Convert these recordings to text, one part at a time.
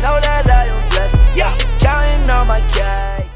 know that I am blessed. Yeah, counting on my cake.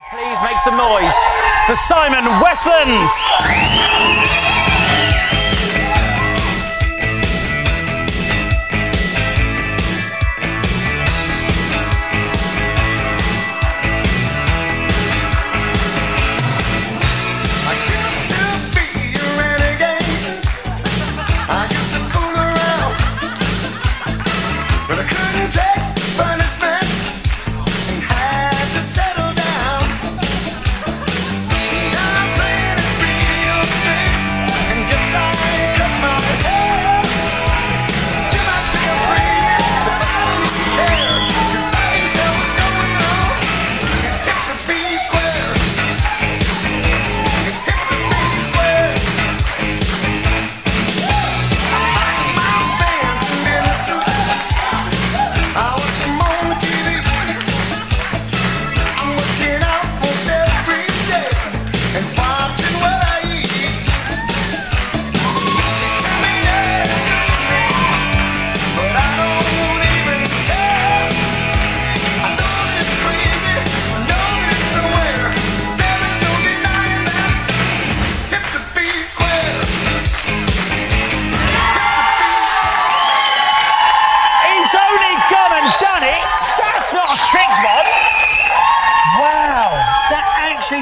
Please make some noise for Simon Westland.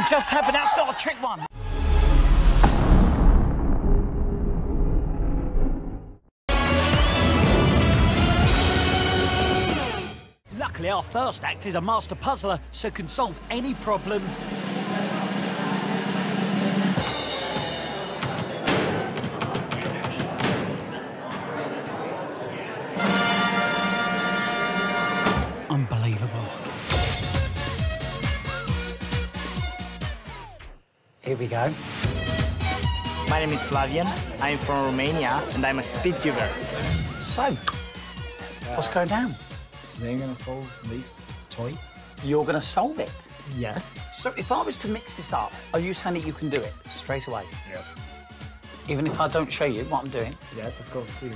Just happened. That's not a trick one. Luckily, our first act is a master puzzler, so can solve any problem. Unbelievable. Here we go. My name is Flavian. I'm from Romania, and I'm a speed giver. So, what's going down? Today I'm gonna solve this toy. You're gonna solve it? Yes. So if I was to mix this up, are you saying that you can do it straight away? Yes. Even if I don't show you what I'm doing? Yes, of course. Here.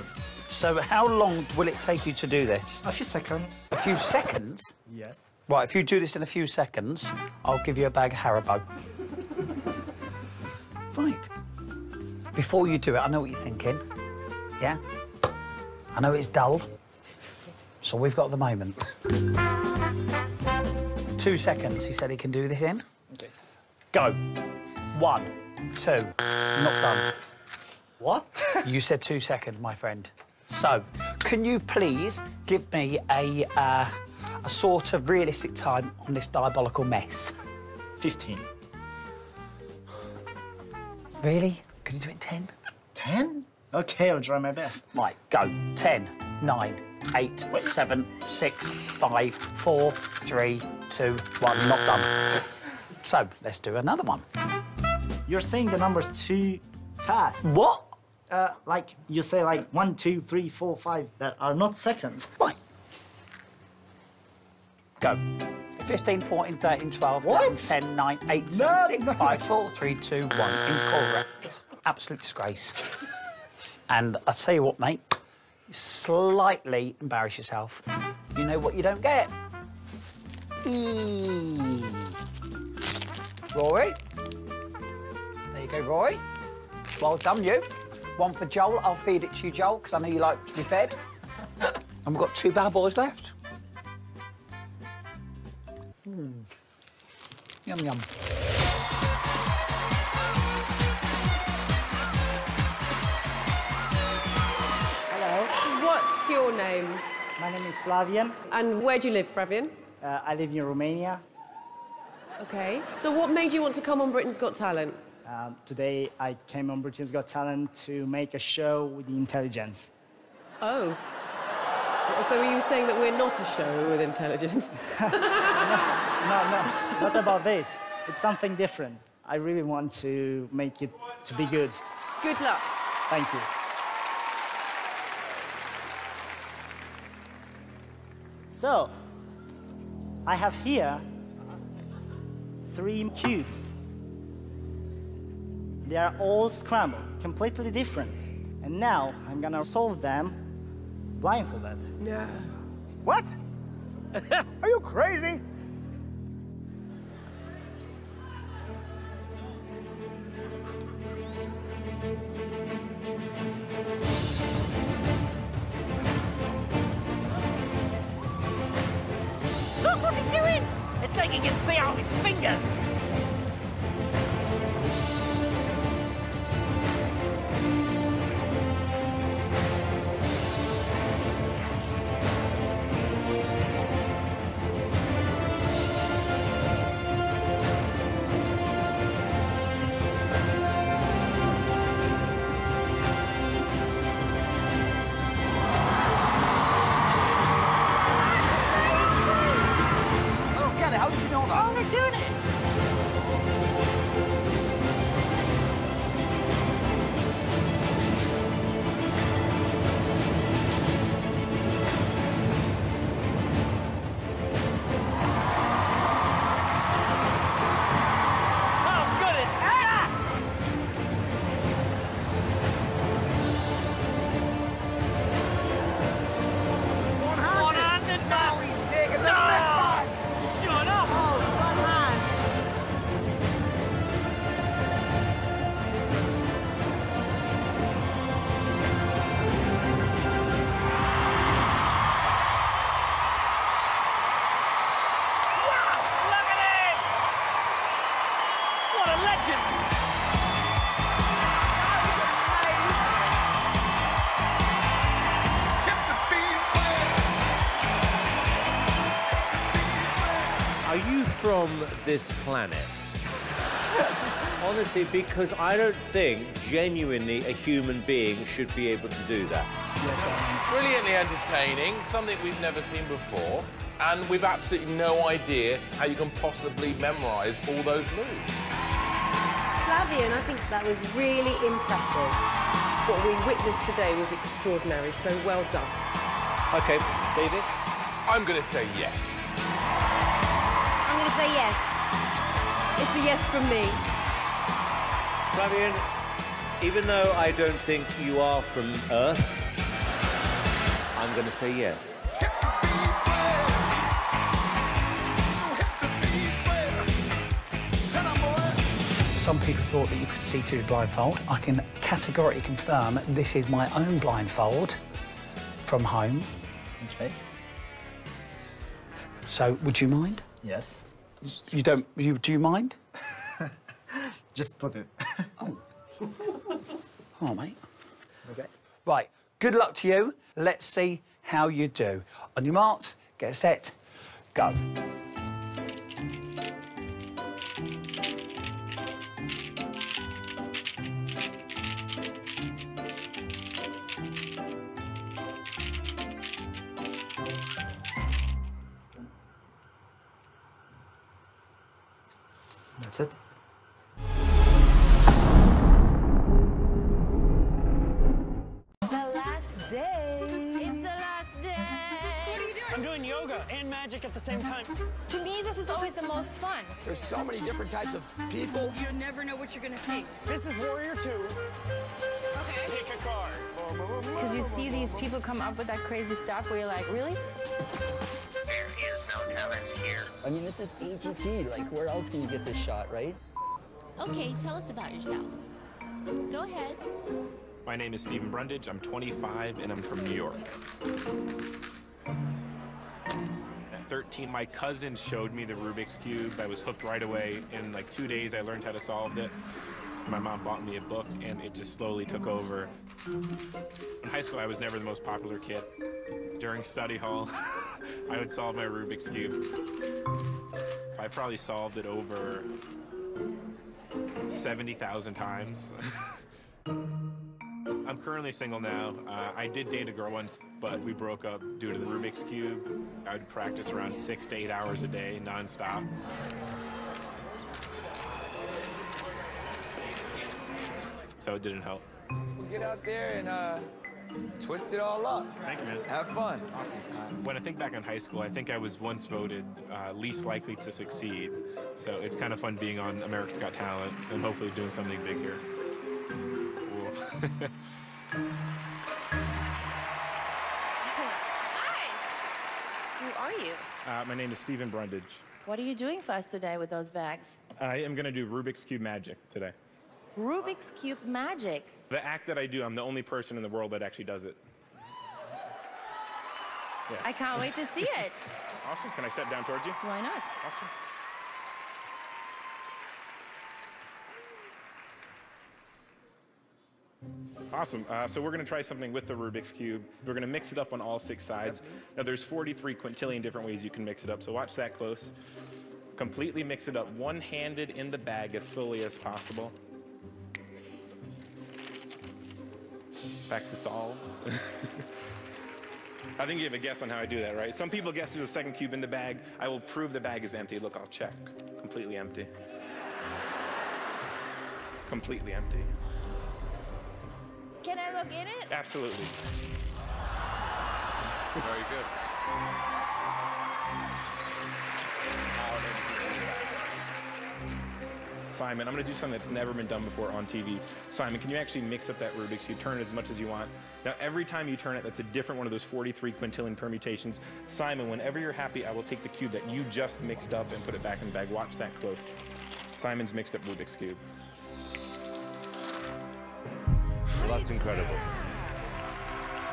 So how long will it take you to do this? A few seconds. A few seconds? Yes. Right, if you do this in a few seconds, I'll give you a bag of Haribo. Right. Before you do it, I know what you're thinking. Yeah? I know it's dull. So we've got the moment. 2 seconds, he said he can do this in. Okay. Go. 1, 2. Not done. What? You said 2 seconds, my friend. So, can you please give me a sort of realistic time on this diabolical mess? 15. Really? Can you do it in 10? 10? Okay, I'll try my best. Right, go. 10, 9, 8, 7, 6, 5, 4, 3, 2, 1. Not done. So, let's do another one. You're saying the numbers too fast. What? Like, you say like 1, 2, 3, 4, 5 that are not seconds. Right. Go. 15, 14, 13, 12, What? 10, 9, 8, 7, 6, 5, 4, 3, 2, 1. Incorrect. Absolute disgrace. And I tell you what, mate, you slightly embarrass yourself. You know what you don't get? Rory. There you go, Rory. Well done, you. One for Joel. I'll feed it to you, Joel, because I know you like to be fed. And we've got 2 bad boys left. Yum, yum. Hello. What's your name? My name is Flavian. And where do you live, Flavian? I live in Romania. OK. So what made you want to come on Britain's Got Talent? Today I came on Britain's Got Talent to make a show with the intelligence. Oh. So are you saying that we're not a show with intelligence? No, not about this. It's something different. I really want to make it to be good. Good luck. Thank you. So, I have here 3 cubes. They are all scrambled, completely different. And now I'm gonna solve them blindfolded. No. What? Are you crazy? Look what he's doing! It's like he can see out his fingers. How did you know that? Oh, we're doing it! How good is that? One-handed now. He's taking the No! back. Shut up! Look at him! What a legend! Are you from this planet? Honestly, because I don't think genuinely a human being should be able to do that. Brilliantly entertaining, something we've never seen before, and we've absolutely no idea how you can possibly memorise all those moves. Flavian, I think that was really impressive. What we witnessed today was extraordinary, so well done. Okay, David? I'm going to say yes. I'm going to say yes. It's a yes from me. Flavian, even though I don't think you are from Earth, I'm going to say yes. Some people thought that you could see through the blindfold. I can categorically confirm this is my own blindfold from home. Okay. So, would you mind? Yes. You don't. Do you mind? Just put it. Oh, mate. Okay. Right. Good luck to you. Let's see how you do. On your marks, get set, go. That's it. The last day. It's the last day. So what are you doing? I'm doing yoga and magic at the same time. To me, this is always the most fun. There's so many different types of people. You never know what you're gonna see. This is Warrior 2. Okay. Pick a card. Because you see these people come up with that crazy stuff where you're like, really? There is no talent here. I mean, this is AGT. Like, where else can you get this shot, right? Okay, tell us about yourself. Go ahead. My name is Stephen Brundage. I'm 25 and I'm from New York. At 13, my cousin showed me the Rubik's Cube. I was hooked right away. In like 2 days, I learned how to solve it. My mom bought me a book, and it just slowly took over. In high school, I was never the most popular kid. During study hall, I would solve my Rubik's Cube. I probably solved it over 70,000 times. I'm currently single now. I did date a girl once, but we broke up due to the Rubik's Cube. I would practice around 6 to 8 hours a day, nonstop. So it didn't help. We'll get out there and twist it all up. Thank you, man. Have fun. When I think back on high school, I think I was once voted least likely to succeed. So it's kind of fun being on America's Got Talent and hopefully doing something big here. Who are you? My name is Stephen Brundage. What are you doing for us today with those bags? I am going to do Rubik's Cube magic today. Rubik's Cube magic. The act that I do, I'm the only person in the world that actually does it. Yeah. I can't wait to see it. Awesome. Can I step down towards you? Why not? Awesome. Awesome. So we're going to try something with the Rubik's Cube. We're going to mix it up on all 6 sides. Now, there's 43 quintillion different ways you can mix it up, so watch that close. Completely mix it up one-handed in the bag as fully as possible. Back to solve. I think you have a guess on how I do that, right? Some people guess there's a second cube in the bag. I will prove the bag is empty. Look, I'll check. Completely empty. Completely empty. Can I look in it? Absolutely. Very good. Simon, I'm going to do something that's never been done before on TV. Simon, can you actually mix up that Rubik's Cube? Turn it as much as you want. Now, every time you turn it, that's a different one of those 43 quintillion permutations. Simon, whenever you're happy, I will take the cube that you just mixed up and put it back in the bag. Watch that close. Simon's mixed up Rubik's Cube. Well, that's incredible.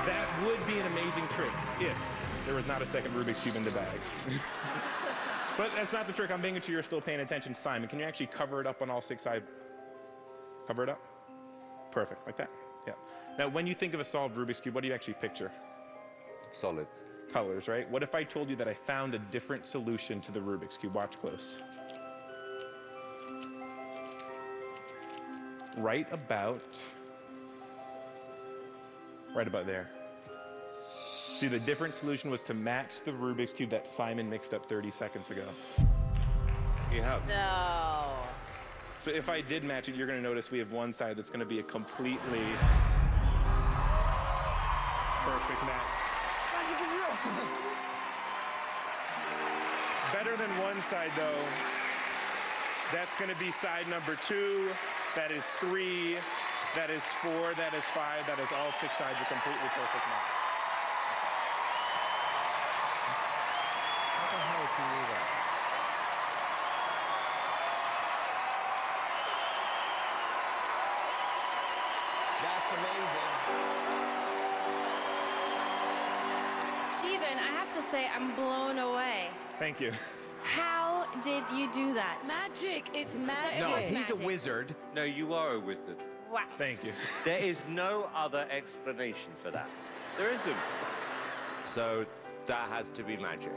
That would be an amazing trick if there was not a second Rubik's Cube in the bag. But that's not the trick. I'm making sure you're still paying attention. Simon, can you actually cover it up on all 6 sides? Cover it up? Perfect, like that. Yeah. Now, when you think of a solved Rubik's Cube, what do you actually picture? Solids. Colors, right? What if I told you that I found a different solution to the Rubik's Cube? Watch close. Right about there. See, the different solution was to match the Rubik's Cube that Simon mixed up 30 seconds ago. You have. No. So if I did match it, you're going to notice we have one side that's going to be a completely perfect match. Magic is real. Better than one side, though. That's going to be side number 2. That is 3. That is 4. That is 5. That is all 6 sides a completely perfect match. That's amazing. Steven, I have to say, I'm blown away. Thank you. How did you do that? Magic. It's magic. No, he's a wizard. No, you are a wizard. Wow. Thank you. There is no other explanation for that. There isn't. So that has to be magic.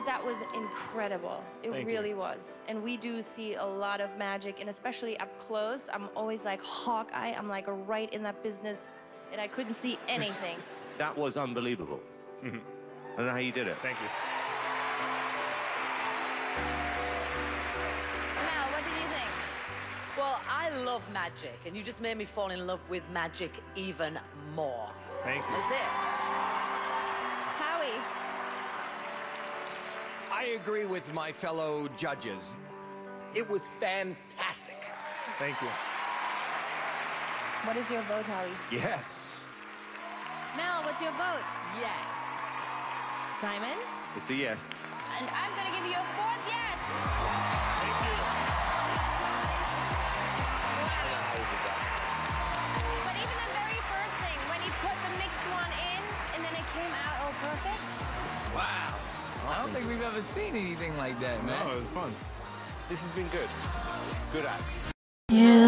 That was incredible. It Thank really you. was. And we do see a lot of magic, and especially up close, I'm always like Hawkeye. I'm like right in that business, and I couldn't see anything. That was unbelievable. I don't know how you did it. Thank you. Now, what did you think? Well, I love magic, and you just made me fall in love with magic even more. Thank you. That's it. Howie. I agree with my fellow judges. It was fantastic. Thank you. What is your vote, Howie? Yes. Mel, what's your vote? Yes. Simon? It's a yes. And I'm gonna give you a 4th yes. Thank you. But even the very first thing, when he put the mixed one in, and then it came out all perfect. Wow. I don't think we've ever seen anything like that, man. No, it was fun. This has been good. Good acts. You